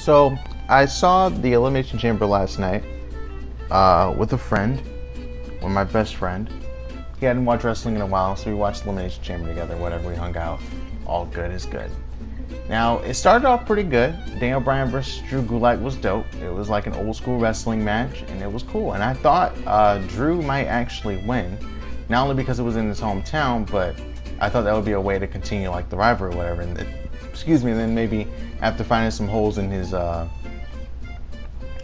So I saw the Elimination Chamber last night with a friend, with my best friend. He hadn't watched wrestling in a while, so we watched Elimination Chamber together. Whatever, we hung out. All good is good. Now, it started off pretty good. Daniel Bryan versus Drew Gulak was dope. It was like an old school wrestling match, and it was cool. And I thought Drew might actually win, not only because it was in his hometown, but I thought that would be a way to continue like the rivalry or whatever. And then maybe after finding some holes in his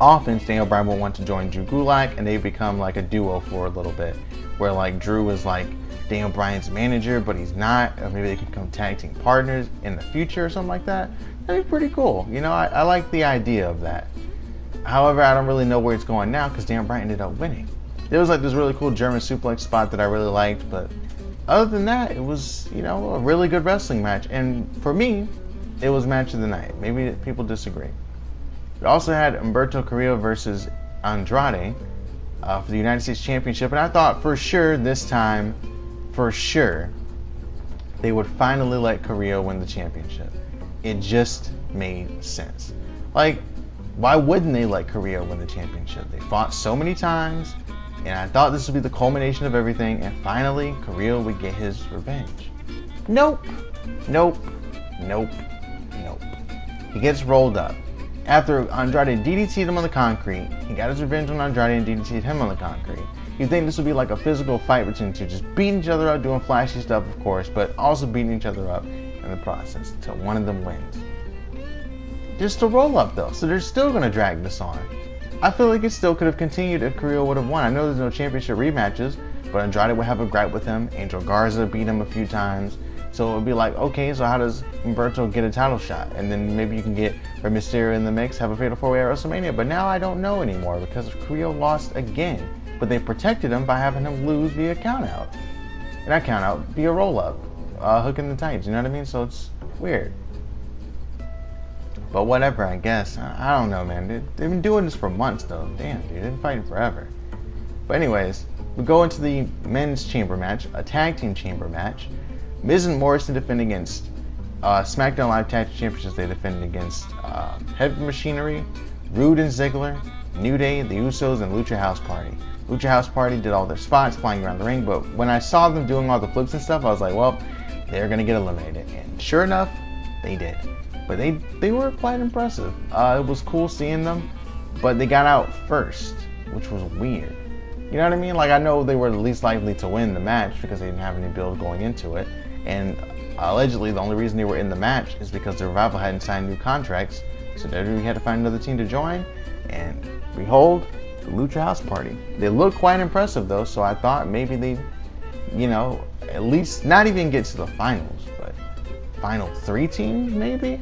offense, Daniel Bryan will want to join Drew Gulak, and they become like a duo for a little bit, where like Drew is like Daniel Bryan's manager, but he's not, or maybe they can become tag team partners in the future or something like that. That'd be pretty cool. You know, I like the idea of that. However, I don't really know where it's going now because Daniel Bryan ended up winning. There was like this really cool German suplex spot that I really liked, but other than that, it was, you know, a really good wrestling match. And for me, it was match of the night. Maybe people disagree. We also had Humberto Carrillo versus Andrade for the United States Championship, and I thought for sure this time, they would finally let Carrillo win the championship. It just made sense. Like, why wouldn't they let Carrillo win the championship? They fought so many times, and I thought this would be the culmination of everything, and finally, Carrillo would get his revenge. Nope. He gets rolled up. After Andrade DDT'd him on the concrete, he got his revenge on Andrade and DDT'd him on the concrete. You'd think this would be like a physical fight between the two, just beating each other up, doing flashy stuff, of course, but also beating each other up in the process until one of them wins. Just a roll up though, so they're still going to drag this on. I feel like it still could have continued if Carrillo would have won. I know there's no championship rematches, but Andrade would have a gripe with him. Angel Garza beat him a few times. So it would be like, okay, so how does Humberto get a title shot? And then maybe you can get Rey Mysterio in the mix, have a fatal 4-way at WrestleMania. But now I don't know anymore because Carrillo lost again. But they protected him by having him lose via countout. And not countout, via roll-up. Hook in the tights, you know what I mean? So it's weird. But whatever, I guess. I don't know, man. They've been doing this for months, though. Damn, dude. They've been fighting forever. But anyways, we go into the men's chamber match, a tag team chamber match. Miz and Morrison defend against SmackDown Live Tag Team Championships. They defend against Heavy Machinery, Rude and Ziggler, New Day, the Usos, and Lucha House Party. Lucha House Party did all their spots flying around the ring, but when I saw them doing all the flips and stuff, I was like, well, they're going to get eliminated. And sure enough, they did. But they were quite impressive. It was cool seeing them, but they got out first, which was weird. You know what I mean? Like, I know they were the least likely to win the match because they didn't have any build going into it. And allegedly, the only reason they were in the match is because the Revival hadn't signed new contracts. So WWE had to find another team to join. And behold, the Lucha House Party. They look quite impressive, though. So I thought maybe they, you know, at least not even get to the finals. But final 3 teams, maybe?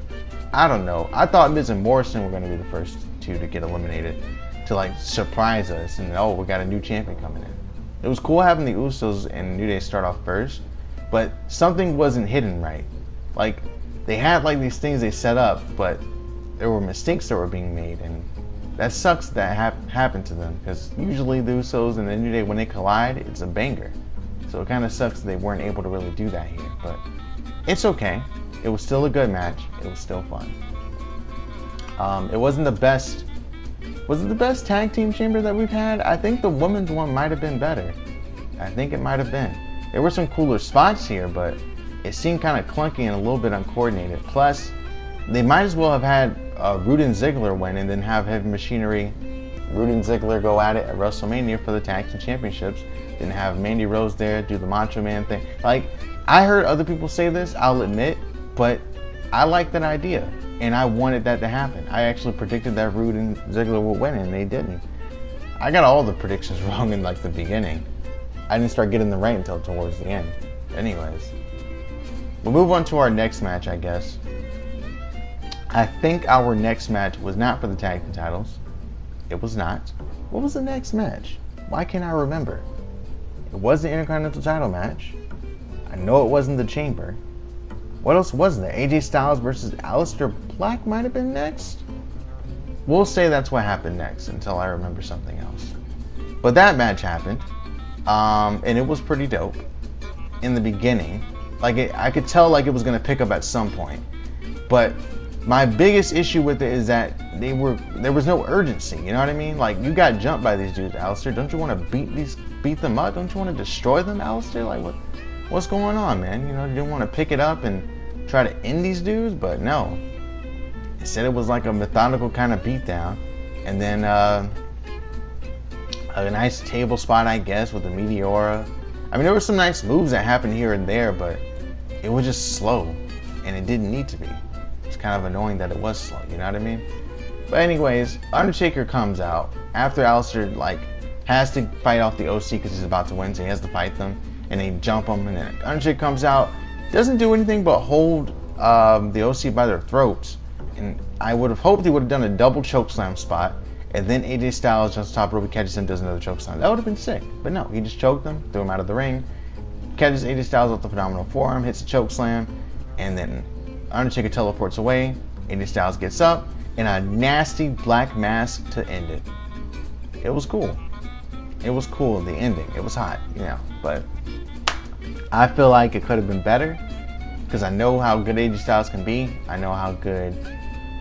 I don't know. I thought Miz and Morrison were going to be the first 2 to get eliminated, to like surprise us and oh, we got a new champion coming in. It was cool having the Usos and New Day start off first, but something wasn't hidden right. Like, they had like these things they set up, but there were mistakes that were being made, and that sucks that happened to them, because usually the Usos and the New Day, when they collide, it's a banger. So it kind of sucks that they weren't able to really do that here, but it's okay. It was still a good match. It was still fun. It wasn't the best. Was it the best tag team chamber that we've had? I think the women's one might have been better. I think it might have been. There were some cooler spots here, but it seemed kind of clunky and a little bit uncoordinated. Plus, they might as well have had Rude and Ziggler win and then have Heavy Machinery, Rude and Ziggler go at it at WrestleMania for the tag team championships. Then have Mandy Rose there do the Macho Man thing. Like, I heard other people say this, I'll admit, but I like that idea. And I wanted that to happen. I actually predicted that Rude and Ziggler would win, and they didn't. I got all the predictions wrong in like the beginning. I didn't start getting them right until towards the end. Anyways, we'll move on to our next match, I guess. I think our next match was not for the tag team titles. It was not. What was the next match? Why can't I remember? It was the Intercontinental title match. I know it wasn't the Chamber. What else was there? AJ Styles versus Aleister Black might have been next? We'll say that's what happened next until I remember something else. But that match happened, and it was pretty dope in the beginning. Like, I could tell like it was going to pick up at some point. But My biggest issue with it is that there was no urgency. You know what I mean? Like, you got jumped by these dudes, Alistair. Don't you want to beat them up? Don't you want to destroy them, Alistair? Like, what's going on, man? You know, you didn't want to pick it up and try to end these dudes, but no. Instead, it was like a methodical kind of beatdown, and then a nice table spot, I guess, with the Meteora. I mean, there were some nice moves that happened here and there, but it was just slow, and it didn't need to be. It's kind of annoying that it was slow, you know what I mean? But anyways, Undertaker comes out after Alistair like has to fight off the OC because he's about to win, so he has to fight them, and they jump him, and then Undertaker comes out, doesn't do anything but hold the OC by their throats, and I would have hoped he would have done a double chokeslam spot, and then AJ Styles jumps top rope, catches him, does another chokeslam. That would have been sick, but no, he just choked him, threw him out of the ring, catches AJ Styles off the phenomenal forearm, hits a chokeslam, and then Undertaker teleports away. AJ Styles gets up, and a nasty black mask to end it. It was cool. It was cool, the ending. It was hot, you know, but I feel like it could have been better because I know how good AJ Styles can be. I know how good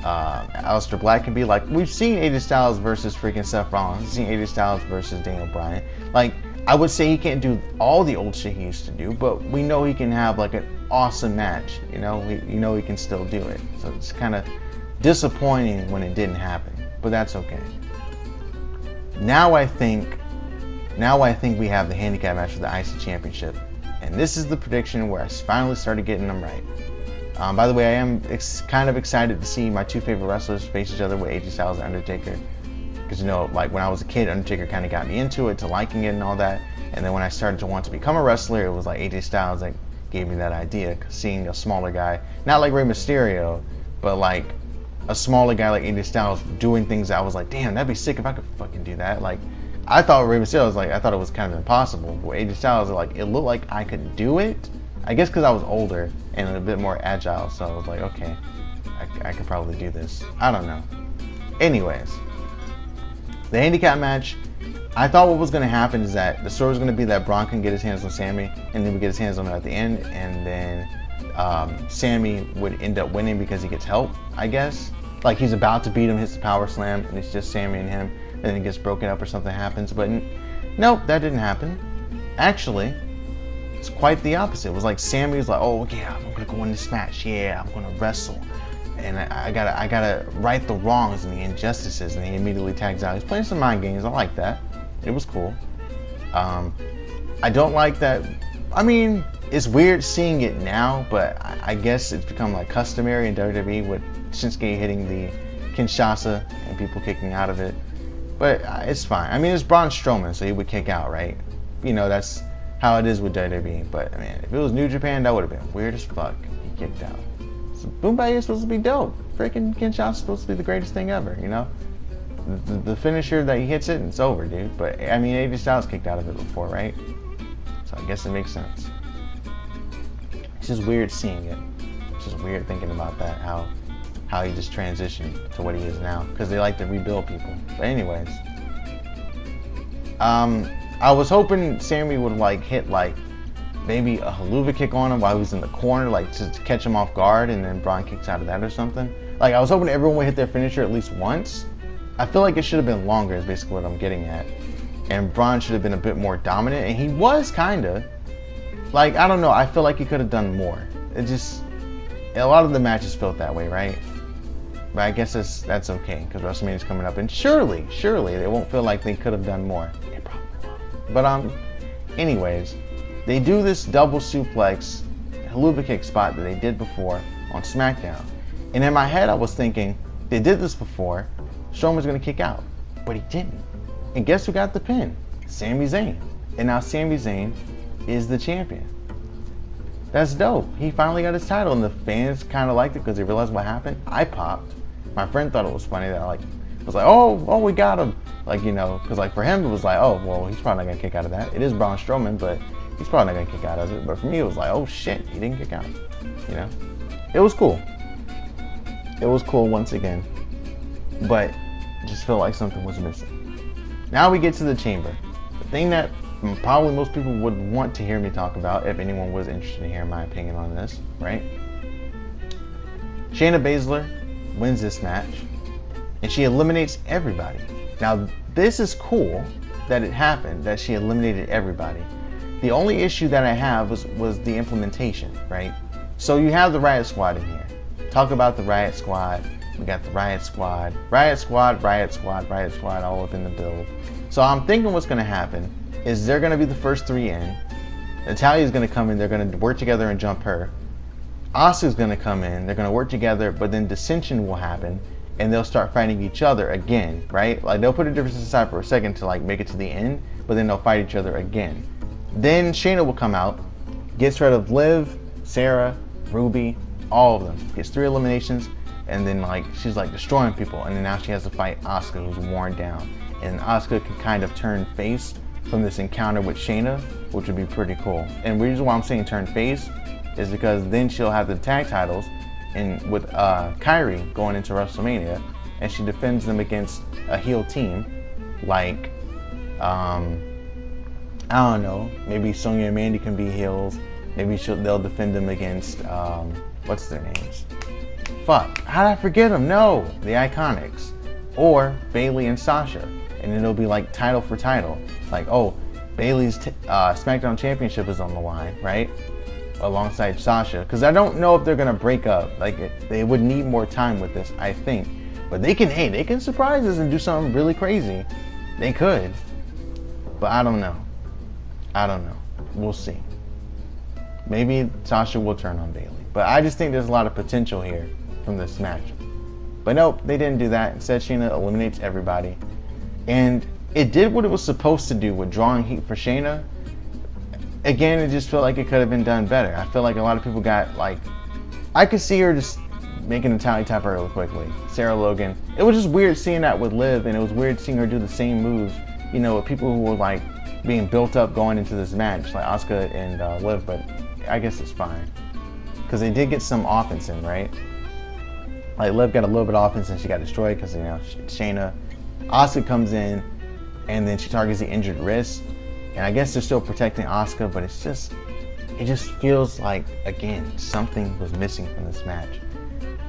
Aleister Black can be. Like, we've seen AJ Styles versus freaking Seth Rollins. We've seen AJ Styles versus Daniel Bryan. Like, I would say he can't do all the old shit he used to do, but we know he can have like an awesome match. You know, he can still do it. So it's kind of disappointing when it didn't happen, but that's okay. Now I think we have the handicap match for the IC Championship, and this is the prediction where I finally started getting them right. By the way, I am kind of excited to see my two favorite wrestlers face each other with AJ Styles and Undertaker. Because, you know, like when I was a kid, Undertaker kind of got me into it, to liking it and all that. And then when I started to want to become a wrestler, it was like AJ Styles that gave me that idea. Cause seeing a smaller guy, not like Rey Mysterio, but like a smaller guy like AJ Styles doing things that I was like, damn, that'd be sick if I could fucking do that. Like, I thought Rey Mysterio was like, I thought it was kind of impossible. But AJ Styles, like, it looked like I could do it. I guess because I was older and a bit more agile. So I was like, okay, I could probably do this. I don't know. Anyways. The handicap match, I thought what was going to happen is that the story was going to be that Braun can get his hands on Sammy, and then we get his hands on her at the end, and then Sammy would end up winning because he gets help, I guess. Like, he's about to beat him, hits the power slam, and it's just Sammy and him, and then he gets broken up or something happens. But nope, that didn't happen. Actually, it's quite the opposite. It was like Sammy was like, oh yeah, I'm going to go in this match. Yeah, I'm going to wrestle. And I gotta right the wrongs and the injustices, and he immediately tags out. He's playing some mind games. I like that. It was cool. I don't like that. I mean, it's weird seeing it now, but I guess it's become like customary in WWE with Shinsuke hitting the Kinshasa and people kicking out of it. But it's fine. I mean, it's Braun Strowman, so he would kick out, right? You know, that's how it is with WWE. But I mean, if it was New Japan, that would have been weird as fuck. He kicked out. Boomba is supposed to be dope. Freaking Kinshasa is supposed to be the greatest thing ever, you know? The finisher that he hits it and it's over, dude. But, I mean, AJ Styles kicked out of it before, right? So I guess it makes sense. It's just weird seeing it. It's just weird thinking about that, how he just transitioned to what he is now. Because they like to rebuild people. But anyways. I was hoping Sammy would, like, hit, like, maybe a haluva kick on him while he was in the corner, like to catch him off guard, and then Braun kicks out of that or something. Like, I was hoping everyone would hit their finisher at least once. I feel like it should have been longer is basically what I'm getting at. And Braun should have been a bit more dominant, and he was kinda. Like, I don't know, I feel like he could have done more. It just, a lot of the matches felt that way, right? But I guess that's okay, because WrestleMania's coming up, and surely, they won't feel like they could have done more. They probably will. But, anyways, they do this double suplex haluva kick spot that they did before on SmackDown. And in my head, I was thinking, they did this before, Strowman's going to kick out. But he didn't. And guess who got the pin? Sami Zayn. And now Sami Zayn is the champion. That's dope. He finally got his title, and the fans kind of liked it because they realized what happened. I popped. My friend thought it was funny that I was like, oh, we got him. Like, you know, because like for him, it was like, oh, well, he's probably not going to kick out of that. It is Braun Strowman, but he's probably not going to kick out of it. But for me, it was like, oh shit, he didn't kick out. You know? It was cool. It was cool once again. But just felt like something was missing. Now we get to the chamber. The thing that probably most people would want to hear me talk about, if anyone was interested in hearing my opinion on this, right? Shayna Baszler wins this match, and she eliminates everybody. Now, this is cool that it happened, that she eliminated everybody. The only issue that I have was the implementation, right? So you have the Riot Squad in here. Talk about the Riot Squad. We got the Riot Squad, Riot Squad, Riot Squad, Riot Squad, all up in the build. So I'm thinking what's going to happen is they're going to be the first 3 in. Natalia's going to come in, they're going to work together and jump her. Asuka's going to come in, they're going to work together, but then dissension will happen, and they'll start fighting each other again, right? Like, they'll put a difference aside for a second to, like, make it to the end, but then they'll fight each other again. Then Shayna will come out, gets rid of Liv, Sarah, Ruby, all of them. Gets 3 eliminations, and then, like, she's, like, destroying people, and then now she has to fight Asuka, who's worn down. And Asuka can kind of turn face from this encounter with Shayna, which would be pretty cool. And the reason why I'm saying turn face is because then she'll have the tag titles and with Kyrie going into WrestleMania, and she defends them against a heel team like I don't know, maybe Sonya and Mandy can be heels, maybe they'll defend them against what's their names, how did I forget them? No, the Iconics, or Bayley and Sasha, and then it'll be like title for title, like, oh, Bayley's SmackDown Championship is on the line, right? Alongside Sasha, because I don't know if they're gonna break up. Like, they would need more time with this, I think. But they can surprise us and do something really crazy. They could, but I don't know. We'll see. Maybe Sasha will turn on Bayley, but I just think there's a lot of potential here from this match. But nope, they didn't do that. Instead, Shayna eliminates everybody, and it did what it was supposed to do with drawing heat for Shayna. Again, it just felt like it could have been done better. I feel like a lot of people got, like, I could see her just making Natalya tap her really quickly. Sarah Logan. It was just weird seeing that with Liv, and it was weird seeing her do the same moves, you know, with people who were, like, being built up going into this match, like Asuka and Liv, but I guess it's fine. Because they did get some offense in, right? Like, Liv got a little bit of offense and she got destroyed because, you know, Shayna. Asuka comes in, and then she targets the injured wrist. And I guess they're still protecting Asuka, but it just feels like, again, something was missing from this match.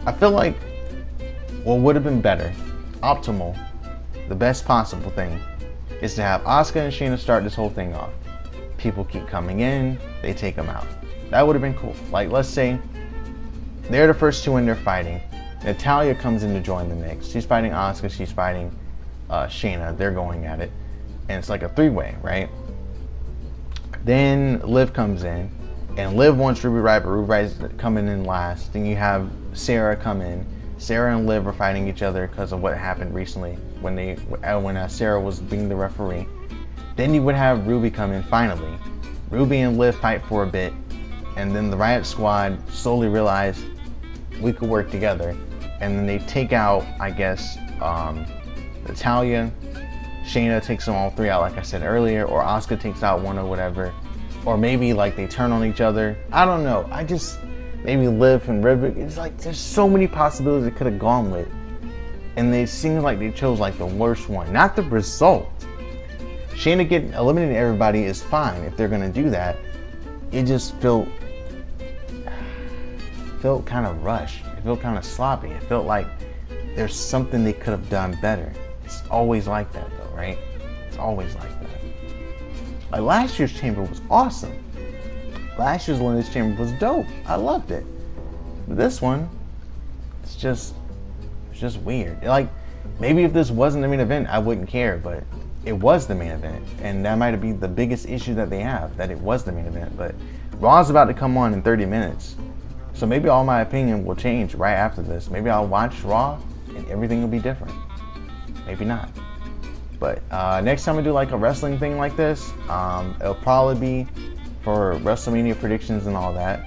I feel like what would have been better, optimal, the best possible thing, is to have Asuka and Shayna start this whole thing off. People keep coming in, they take them out. That would have been cool. Like, let's say they're the first 2 in there fighting. Natalya comes in to join the mix. She's fighting Asuka, she's fighting Shayna. They're going at it. And it's like a 3-way, right? Then Liv comes in, and Liv wants Ruby Riott, but Ruby Riott's coming in last. Then you have Sarah come in. Sarah and Liv are fighting each other because of what happened recently when Sarah was being the referee. Then you would have Ruby come in finally. Ruby and Liv fight for a bit, and then the Riot Squad slowly realize we could work together, and then they take out, I guess, Natalya. Shayna takes them all 3 out, like I said earlier, or Asuka takes out one or whatever, or maybe like they turn on each other. I don't know. Maybe Liv and River. It's like there's so many possibilities it could have gone with, and they seem like they chose like the worst one, not the result. Shayna getting eliminating everybody is fine if they're gonna do that. It just felt kind of rushed. It felt kind of sloppy. It felt like there's something they could have done better. It's always like that though, right? It's always like that. Like, last year's Chamber was awesome. Last year's Elimination Chamber was dope. I loved it. But this one, it's just weird. Like, maybe if this wasn't the main event, I wouldn't care, but it was the main event, and that might be the biggest issue that they have, that it was the main event. But Raw's about to come on in 30 minutes, so maybe all my opinion will change right after this. Maybe I'll watch Raw and everything will be different. Maybe not. But next time I do like a wrestling thing like this, it'll probably be for WrestleMania predictions and all that.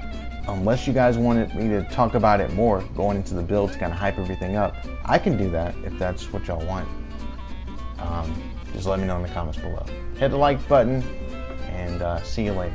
Unless you guys wanted me to talk about it more, going into the build to kind of hype everything up, I can do that if that's what y'all want. Just let me know in the comments below. Hit the like button, and see you later.